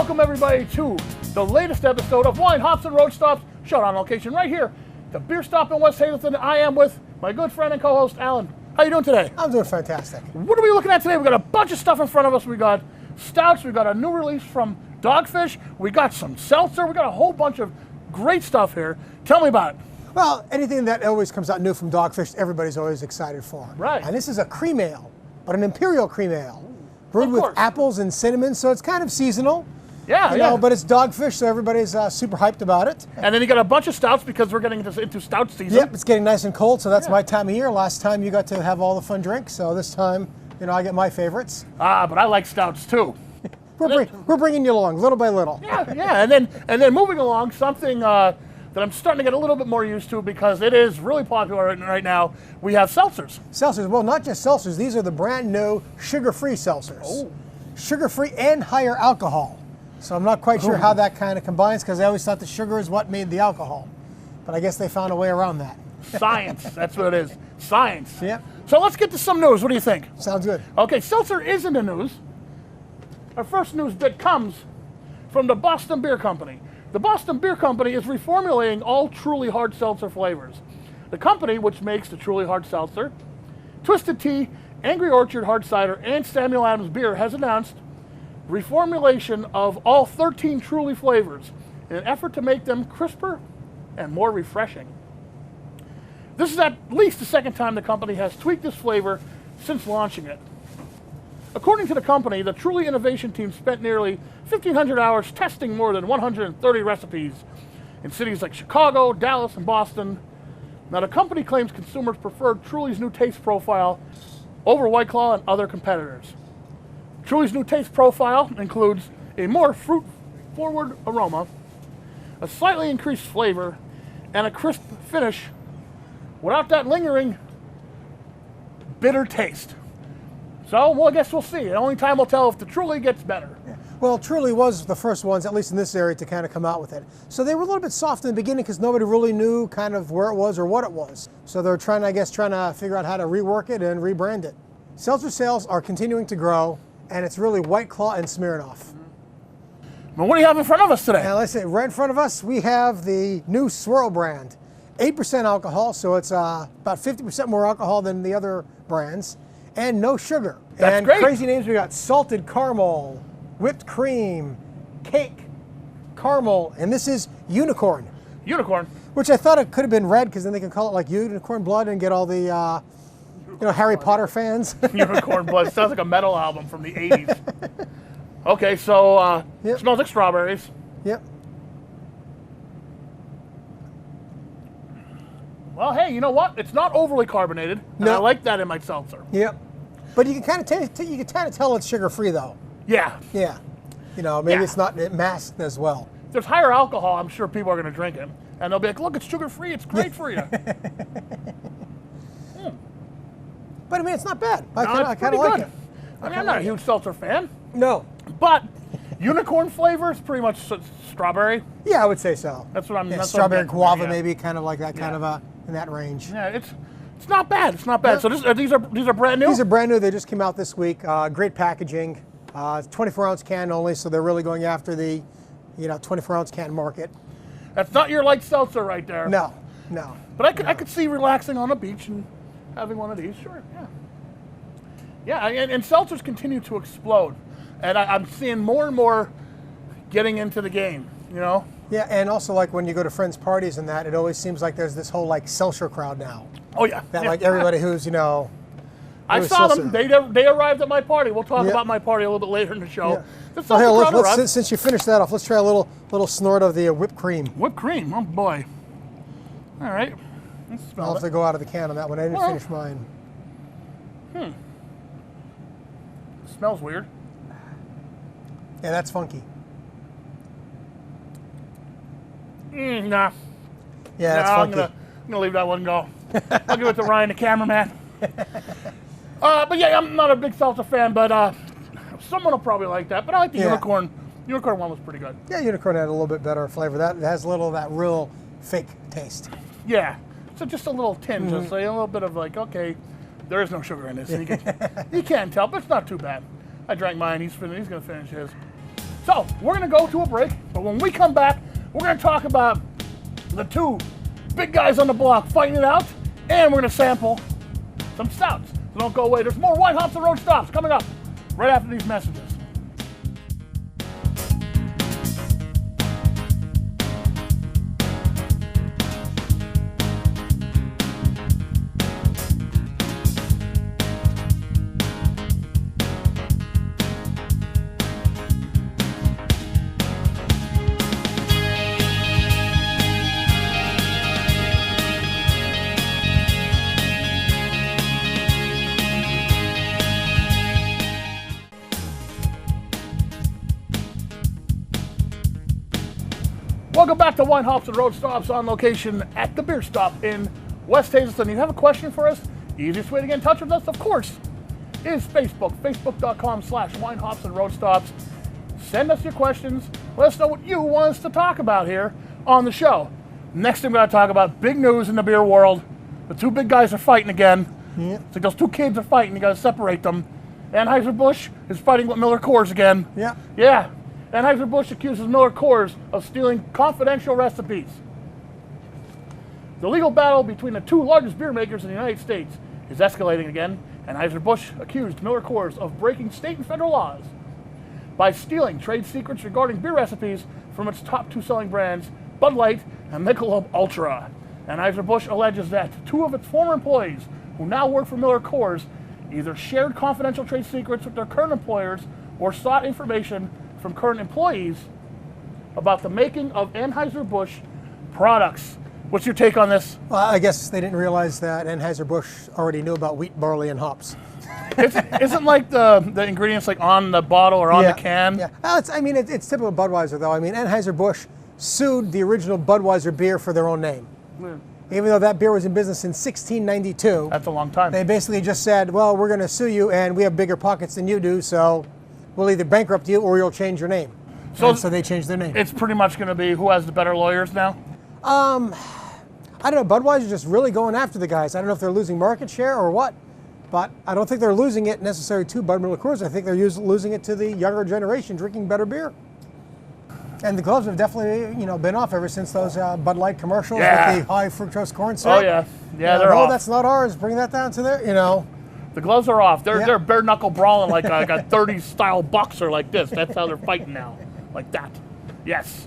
Welcome everybody to the latest episode of Wine, Hops, and Road Stops, shot on location right here, the beer stop in West Hazleton. I am with my good friend and co-host, Alan. How you doing today? I'm doing fantastic. What are we looking at today? We got a bunch of stuff in front of us. We got Stouts, we got a new release from Dogfish, we got some Seltzer, we got a whole bunch of great stuff here. Tell me about it. Well, anything that always comes out new from Dogfish, everybody's always excited for. Right. And this is a cream ale, but an imperial cream ale, brewed with apples and cinnamon, so it's kind of seasonal. Yeah, you know, but it's Dogfish, so everybody's super hyped about it. And then you got a bunch of stouts because we're getting into stout season. Yep, it's getting nice and cold, so that's my time of year. Last time you got to have all the fun drinks, so this time, you know, I get my favorites. But I like stouts too. We're bringing you along, little by little. Yeah, and then moving along, something that I'm starting to get a little bit more used to because it is really popular right now. We have seltzers. Seltzers, well, not just seltzers. These are the brand new sugar-free seltzers. Oh. Sugar-free and higher alcohol. So I'm not quite sure how that kind of combines because I always thought the sugar is what made the alcohol. But I guess they found a way around that. Science, that's what it is. Science. Yep. So let's get to some news. What do you think? Sounds good. Okay, seltzer is in the news. Our first news bit comes from the Boston Beer Company. The Boston Beer Company is reformulating all Truly Hard Seltzer flavors. The company, which makes the Truly Hard Seltzer, Twisted Tea, Angry Orchard Hard Cider, and Samuel Adams Beer, has announced reformulation of all 13 Truly flavors in an effort to make them crisper and more refreshing. This is at least the second time the company has tweaked this flavor since launching it. According to the company, the Truly innovation team spent nearly 1,500 hours testing more than 130 recipes in cities like Chicago, Dallas, and Boston. Now, the company claims consumers preferred Truly's new taste profile over White Claw and other competitors. Truly's new taste profile includes a more fruit-forward aroma, a slightly increased flavor, and a crisp finish without that lingering bitter taste. So, well, I guess we'll see. The only time will tell if the Truly gets better. Yeah. Well, Truly was the first ones, at least in this area, to kind of come out with it. So they were a little bit soft in the beginning because nobody really knew kind of where it was or what it was. So they're trying to figure out how to rework it and rebrand it. Seltzer sales are continuing to grow, and it's really White Claw and Smirnoff. Well, what do you have in front of us today? Now, let's say right in front of us, we have the new Swirl brand. 8% alcohol, so it's about 50% more alcohol than the other brands, and no sugar. That's great. Crazy names, we got salted caramel, whipped cream, cake, caramel, and this is unicorn. Unicorn. Which I thought it could have been red because then they could call it like unicorn blood and get all the Harry Potter fans. Unicorn blood. Sounds like a metal album from the 80s. Okay, so Yep. Smells like strawberries. Yep. Well, hey, you know what? It's not overly carbonated. And No. I like that in my seltzer. Yep. But you can kind of tell it's sugar-free though. Yeah. Yeah. You know, maybe Yeah. it's not masked as well. If there's higher alcohol, I'm sure people are going to drink it. And they'll be like, look, it's sugar-free. It's great for you. But I mean, it's not bad. I It's kind of pretty like good. it. I mean, I'm not a huge seltzer fan. No. But unicorn flavor is pretty much strawberry. Yeah, I would say so. That's what I'm. Yeah, that's strawberry what I'm guava, getting from it, maybe, kind of like that, kind Yeah. of in that range. Yeah, it's not bad. It's not bad. Yeah. So these are brand new. These are brand new. They just came out this week. Great packaging. 24-ounce can only, so they're really going after the, 24-ounce can market. That's not your light seltzer right there. No. But I could see relaxing on a beach and having one of these. Sure. Yeah. Yeah, and seltzers continue to explode, and I'm seeing more and more getting into the game. You know. Yeah, and also like when you go to friends' parties and that, it always seems like there's this whole like seltzer crowd now. Oh yeah. That yeah. like everybody who's I saw them. They arrived at my party. We'll talk Yeah. about my party a little bit later in the show. Yeah. The So here, seltzer crowd arrived. since you finished that off, let's try a little snort of the whipped cream. Whipped cream. Oh boy. All right. Let's I'll smell have it. to go out of the can on that one. I didn't Well. finish mine. Smells weird. Yeah, that's funky. Nah. Yeah, that's Nah, funky. I'm gonna leave that one go. I'll give it to Ryan, the cameraman. But yeah, I'm not a big seltzer fan, but someone will probably like that. But I like the Yeah. unicorn. Unicorn one was pretty good. Yeah, unicorn had a little bit better flavor. That has a little of that real fake taste. Yeah. So just a little tinge, just a little bit of like, okay, there is no sugar in this. You can't tell, but it's not too bad. I drank mine. He's gonna finish his. So we're going to go to a break, but when we come back, we're going to talk about the two big guys on the block fighting it out, and we're going to sample some stouts. So don't go away. There's more Wine Hops and Road Stops coming up right after these messages. Welcome back to Wine Hops and Road Stops, on location at the beer stop in West Hazelton. You have a question for us? Easiest way to get in touch with us, of course, is Facebook. Facebook.com/Wine Hops and Road Stops. Send us your questions. Let us know what you want us to talk about here on the show. Next thing we're going to talk about, big news in the beer world. The two big guys are fighting again. Yeah. It's like those two kids are fighting. You got to separate them. Anheuser-Busch is fighting with Miller Coors again. Yeah. Yeah. Anheuser-Busch accuses Miller Coors of stealing confidential recipes. The legal battle between the two largest beer makers in the United States is escalating again. Anheuser-Busch accused Miller Coors of breaking state and federal laws by stealing trade secrets regarding beer recipes from its top two selling brands, Bud Light and Michelob Ultra. Anheuser-Busch alleges that two of its former employees, who now work for Miller Coors, either shared confidential trade secrets with their current employers or sought information from current employees about the making of Anheuser-Busch products. What's your take on this? Well, I guess they didn't realize that Anheuser-Busch already knew about wheat, barley, and hops. Isn't like the ingredients like on the bottle or on the can? Yeah. Well, it's typical Budweiser, though. I mean, Anheuser-Busch sued the original Budweiser beer for their own name. Yeah. Even though that beer was in business in 1692. That's a long time. They basically just said, well, we're going to sue you, and we have bigger pockets than you do, so we'll either bankrupt you or you'll change your name. So they changed their name. It's pretty much going to be who has the better lawyers now? I don't know. Budweiser's just really going after the guys. I don't know if they're losing market share or what, but I don't think they're losing it necessarily to Bud Miller Coors. I think they're losing it to the younger generation drinking better beer. And the gloves have definitely, been off ever since those Bud Light commercials with the high fructose corn syrup. Oh yeah, they're off. That's not ours. Bring that down to there. The gloves are off. They're bare knuckle brawling like a 30s style boxer like this. That's how they're fighting now, like that. Yes.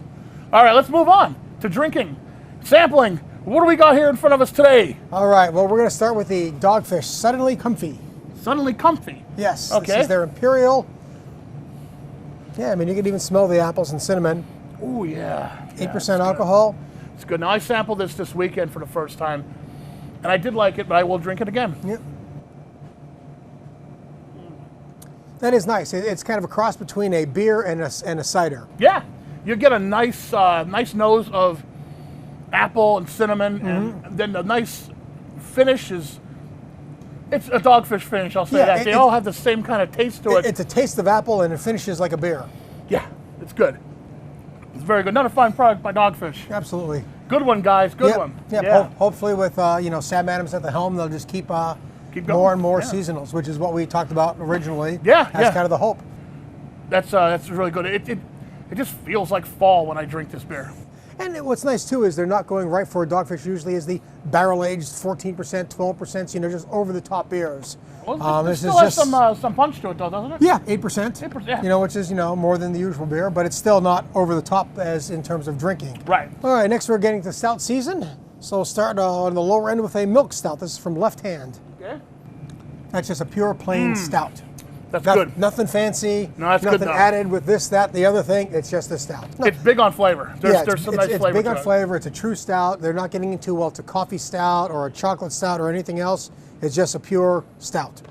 All right, let's move on to drinking, sampling. What do we got here in front of us today? All right. Well, we're going to start with the Dogfish Suddenly Comfy. Suddenly Comfy. Yes. Okay. This is their Imperial. Yeah, I mean, you can even smell the apples and cinnamon. Oh yeah. 8% alcohol. It's good. Now I sampled this weekend for the first time, and I did like it, but I will drink it again. Yep. That is nice. It's kind of a cross between a beer and a cider. Yeah, you get a nice nose of apple and cinnamon, and then the nice finish is. It's a Dogfish finish. I'll say that. They all have the same kind of taste to it. It's a taste of apple, and it finishes like a beer. Yeah, it's good. It's very good. Another fine product by Dogfish. Absolutely. Good one, guys. Good one. Yep. Yeah. Hopefully, with Sam Adams at the helm, they'll just keep going. more and more seasonals, which is what we talked about originally. Yeah, That's kind of the hope. That's really good. It just feels like fall when I drink this beer. And what's nice too is they're not going right for a Dogfish. Usually is the barrel-aged 14%, 12%, just over-the-top beers. Well, this still has some punch to it, though, doesn't it? Yeah, 8%. 8%, yeah. Which is more than the usual beer, but it's still not over the top as in terms of drinking. Right. All right. Next, we're getting to stout season. So we'll start on the lower end with a milk stout. This is from Left Hand. Okay. That's just a pure plain stout. That's good. Nothing fancy. No, that's nothing good. added with this, that, the other thing. It's just a stout. No. It's big on flavor. There's some nice flavor. It's big on to it. flavor. It's a true stout. They're not getting into it's a coffee stout or a chocolate stout or anything else. It's just a pure stout.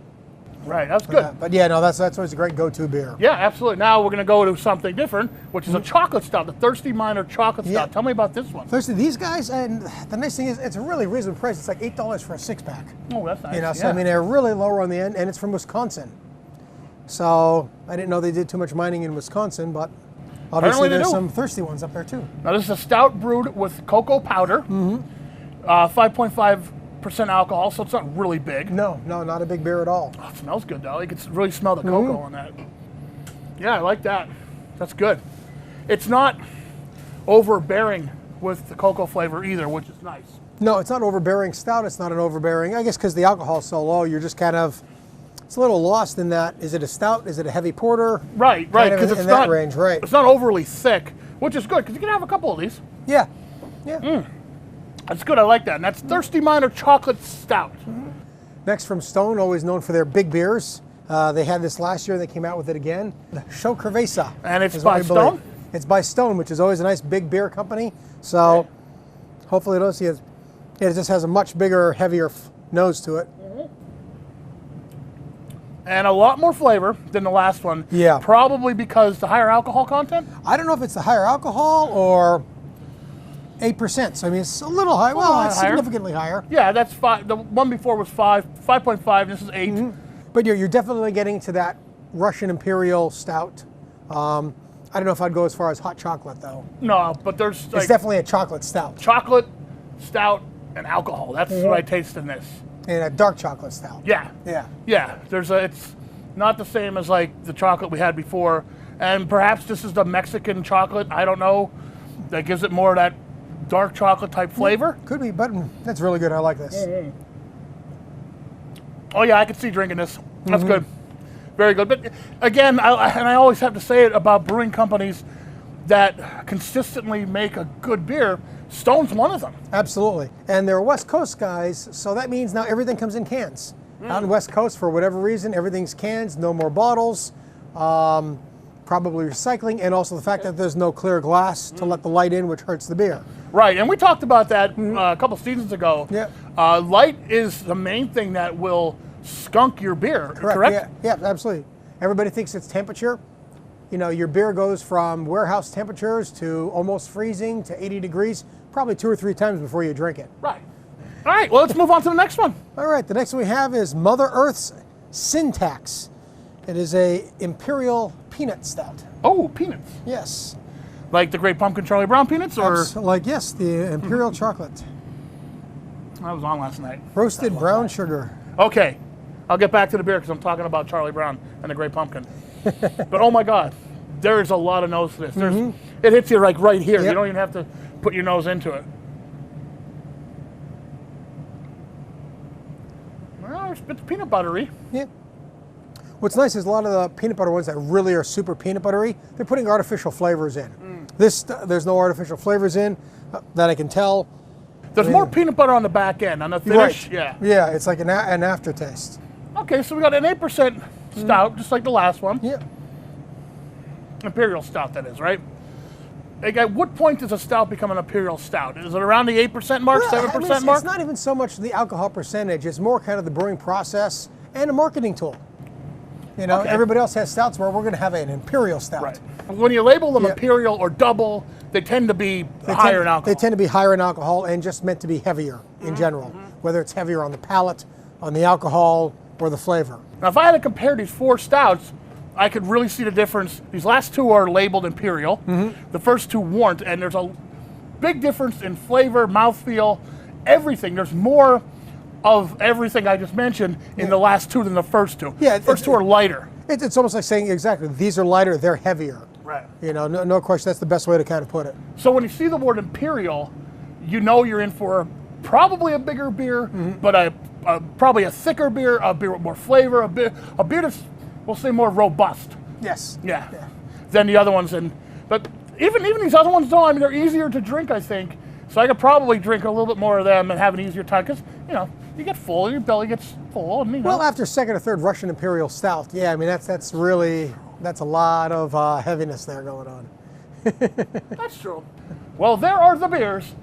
Right, that's good. But yeah, no, that's always a great go-to beer. Yeah, absolutely. Now we're going to go to something different, which is a chocolate stout, the Thirsty Miner chocolate stout. Tell me about this one. Thirsty, these guys, and the nice thing is it's a really reasonable price. It's like $8 for a six-pack. Oh, that's nice. So I mean, they're really lower on the end, and it's from Wisconsin. So I didn't know they did too much mining in Wisconsin, but obviously there's some thirsty ones up there too. Now this is a stout brewed with cocoa powder, 5.5% alcohol, so it's not really big. No, not a big beer at all. Oh, it smells good though. You can really smell the cocoa on that. Yeah, I like that. That's good. It's not overbearing with the cocoa flavor either, which is nice. No, it's not overbearing stout. It's not an overbearing. I guess because the alcohol's so low, you're just kind of, it's a little lost in that. Is it a stout? Is it a heavy porter? Right. Because it's in that range, right? It's not overly thick, which is good because you can have a couple of these. Yeah. Yeah. That's good. I like that. And that's Thirsty Miner Chocolate Stout. Next from Stone, always known for their big beers. They had this last year. They came out with it again. The Show Cerveza. And it's by Stone? It's by Stone, which is always a nice big beer company. So hopefully it just has a much bigger, heavier nose to it. And a lot more flavor than the last one. Yeah. Probably because the higher alcohol content? I don't know if it's the higher alcohol or 8%. So I mean, it's a little high. Well, it's significantly higher. Yeah, that's 5. The one before was 5.5. This is 8. But you're definitely getting to that Russian Imperial Stout. I don't know if I'd go as far as hot chocolate though. No, but there's it's definitely a chocolate stout. Chocolate, stout, and alcohol. That's what I taste in this. And a dark chocolate stout. Yeah. Yeah. Yeah. It's not the same as like the chocolate we had before. And perhaps this is the Mexican chocolate, I don't know, that gives it more of that dark chocolate type flavor. Could be, but that's really good. I like this. Oh yeah, I could see drinking this. That's good. Very good. But again, I always have to say it about brewing companies that consistently make a good beer. Stone's one of them. Absolutely. And they're West Coast guys, so that means now everything comes in cans. Out in West Coast, for whatever reason, everything's cans, no more bottles, probably recycling, and also the fact that there's no clear glass to let the light in, which hurts the beer. Right, and we talked about that a couple seasons ago. Yeah. Light is the main thing that will skunk your beer, correct? Yeah, absolutely. Everybody thinks it's temperature. You know, your beer goes from warehouse temperatures to almost freezing to 80 degrees, probably 2 or 3 times before you drink it. Right. All right, well, let's move on to the next one. All right, the next one we have is Mother Earth's Syntax. It is a Imperial Peanut Stout. Oh, peanuts. Yes. Like the Great Pumpkin Charlie Brown peanuts? Or yes, the Imperial Chocolate. I was on last night. Roasted brown sugar. Okay, I'll get back to the beer because I'm talking about Charlie Brown and the Great Pumpkin. But oh my God, there is a lot of nose to this. It hits you like right here. Yep. You don't even have to put your nose into it. Well, it's peanut buttery. Yeah. What's nice is a lot of the peanut butter ones that really are super peanut buttery, they're putting artificial flavors in. There's no artificial flavors in that I can tell. There's more peanut butter on the back end, on the finish. Right. Yeah. Yeah, it's like an aftertaste. Okay, so we got an 8% stout, just like the last one. Yeah. Imperial stout, that is, right? Like, at what point does a stout become an imperial stout? Is it around the 8% mark, 7% mark? It's not even so much the alcohol percentage. It's more kind of the brewing process and a marketing tool. You know, everybody else has stouts where we're going to have an imperial stout. Right. When you label them imperial or double, they tend to be higher in alcohol. They tend to be higher in alcohol and just meant to be heavier in general, whether it's heavier on the palate, on the alcohol, or the flavor. Now, if I had to compare these 4 stouts, I could really see the difference. These last 2 are labeled imperial. The first 2 weren't, and there's a big difference in flavor, mouthfeel, everything. There's more of everything I just mentioned in the last 2 than the first 2. Yeah, the first 2 are lighter. It's almost like saying exactly, these are lighter, they're heavier. Right. You know, no question, that's the best way to kind of put it. So when you see the word imperial, you know you're in for probably a bigger beer, but probably a thicker beer, a beer with more flavor, a beer that's, we'll say, more robust. Yes. Yeah. Than the other ones. But even these other ones, though, I mean, they're easier to drink, I think. So I could probably drink a little bit more of them and have an easier time because, you know, you get full, your belly gets full. And, you know. Well, after second or third Russian Imperial Stout, yeah, I mean, that's a lot of heaviness there going on. That's true. Well, there are the beers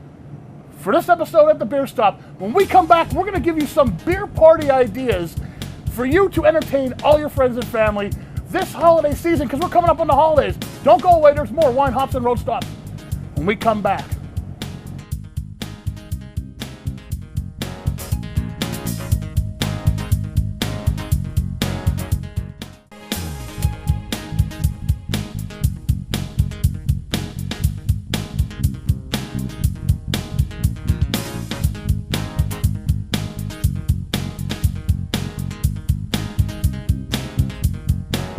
for this episode at the Beer Stop. When we come back, we're going to give you some beer party ideas for you to entertain all your friends and family this holiday season because we're coming up on the holidays. Don't go away. There's more Wine, Hops, and Road Stop when we come back.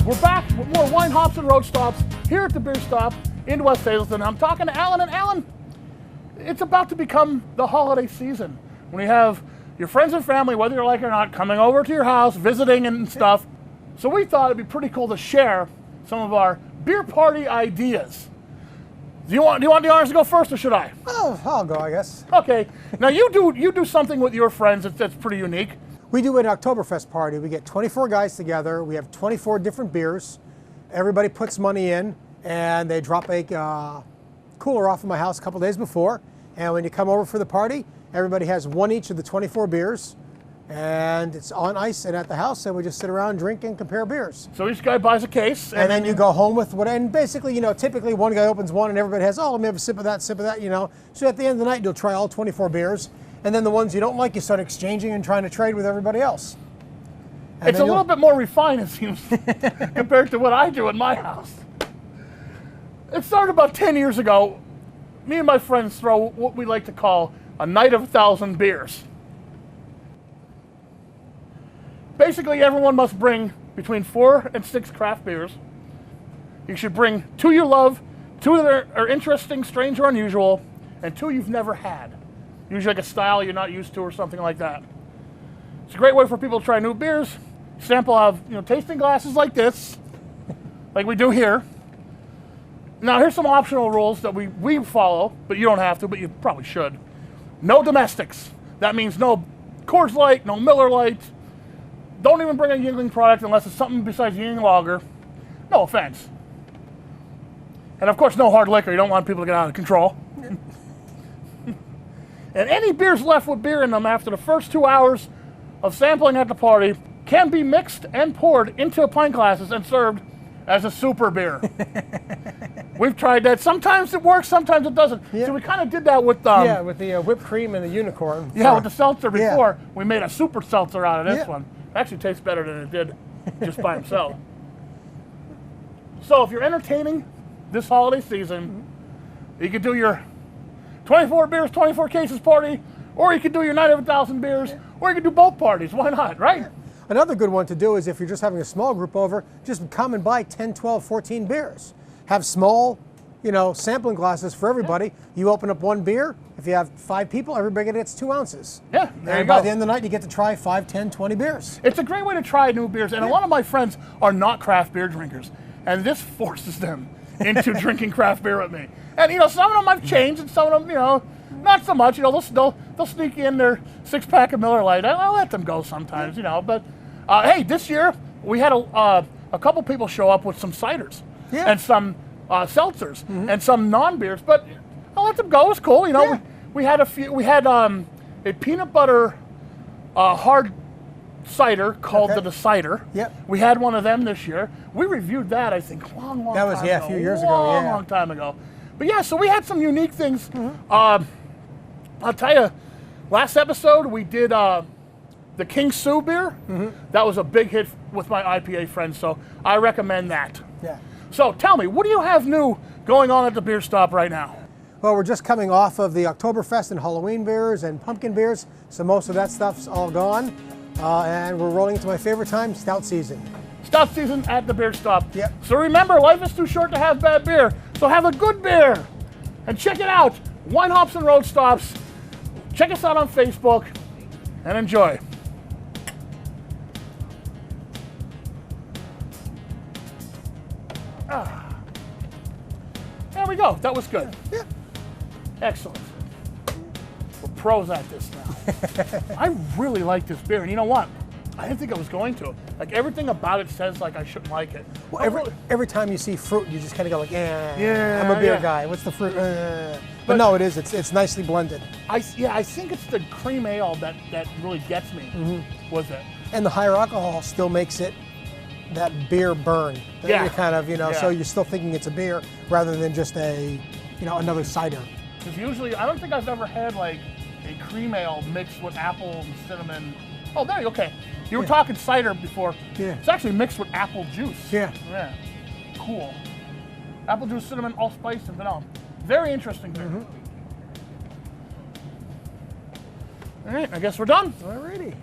We're back with more wine, hops, and road stops here at the Beer Stop in West Hazelton. I'm talking to Alan, and Alan, it's about to become the holiday season when you have your friends and family, whether you like it or not, coming over to your house, visiting and stuff. So we thought it'd be pretty cool to share some of our beer party ideas. Do you want the honors to go first, or should I? Oh, I'll go, I guess. Okay. Now you do something with your friends that's pretty unique. We do an Oktoberfest party. We get 24 guys together. We have 24 different beers. Everybody puts money in, and they drop a cooler off of my house a couple days before. And when you come over for the party, everybody has one each of the 24 beers, and it's on ice and at the house, and we just sit around, drink, and compare beers. So each guy buys a case, and then you go home with what, and basically, typically one guy opens one, and everybody has, let me have a sip of that, So at the end of the night, you'll try all 24 beers, and then the ones you don't like, you start exchanging and trying to trade with everybody else. And it's a little bit more refined, it seems, compared to what I do in my house. It started about 10 years ago. Me and my friends throw what we like to call a night of 1,000 beers. Basically, everyone must bring between 4 and 6 craft beers. You should bring 2 you love, 2 that are interesting, strange, or unusual, and 2 you've never had. Usually like a style you're not used to or something like that. It's a great way for people to try new beers. Sample out of tasting glasses like this, like we do here. Now here's some optional rules that we follow, but you don't have to, but you probably should. No domestics. That means no Coors Light, no Miller Lite. Don't even bring a Yuengling product unless it's something besides Yuengling lager. No offense. And of course, no hard liquor. You don't want people to get out of control. And any beers left with beer in them after the first 2 hours of sampling at the party can be mixed and poured into pint glasses and served as a super beer. We've tried that. Sometimes it works, sometimes it doesn't. Yeah. So we kind of did that with with the whipped cream and the unicorn. Yeah, with the seltzer before. Yeah. We made a super seltzer out of this one. It actually tastes better than it did just by himself. So if you're entertaining this holiday season, you could do your 24 beers, 24 cases party, or you could do your night of 1,000 beers, or you could do both parties. Why not, right? Another good one to do is if you're just having a small group over, just come and buy 10, 12, 14 beers. Have small, sampling glasses for everybody. Yeah. You open up one beer. If you have 5 people, everybody gets 2 ounces. Yeah, there you go. By the end of the night, you get to try 5, 10, 20 beers. It's a great way to try new beers, and a lot of my friends are not craft beer drinkers, and this forces them into drinking craft beer with me. And some of them I've changed, and some of them, not so much. They'll sneak in their 6-pack of Miller Lite. I'll let them go sometimes, But hey, this year we had a couple people show up with some ciders and some seltzers and some non-beers, but I'll let them go. It's cool, We had a few. We had a peanut butter hard cider called the Decider. Yep. We had one of them this year. We reviewed that, I think, a long time ago. A few years ago. Long time ago. But yeah, so we had some unique things. I'll tell you, last episode we did the King Sue beer. That was a big hit with my IPA friends, so I recommend that. Yeah. So tell me, what do you have new going on at the Beer Stop right now? Well, we're just coming off of the Oktoberfest and Halloween beers and pumpkin beers, so most of that stuff's all gone. And we're rolling into my favorite time, stout season. Stout season at the Beer Stop. Yep. So remember, life is too short to have bad beer, so have a good beer. And check it out, Wine, Hops, and Road Stops. Check us out on Facebook, and enjoy. There we go. That was good. Yeah. Excellent. We're pros at this now. I really like this beer, and you know what? I didn't think I was going to. Like, everything about it says like I shouldn't like it. Well, every time you see fruit, you just kind of go like, yeah, I'm a beer guy. What's the fruit? But no, it is. It's nicely blended. I think it's the cream ale that really gets me. Was it? And the higher alcohol still makes it that beer burn. Yeah. Kind of, so you're still thinking it's a beer rather than just another cider. Because usually, I don't think I've ever had like a cream ale mixed with apple and cinnamon. Oh, there you go. Okay. You were talking cider before. Yeah. It's actually mixed with apple juice. Yeah. Yeah. Cool. Apple juice, cinnamon, allspice, and vanilla. Very interesting beer. All right, I guess we're done. Alrighty.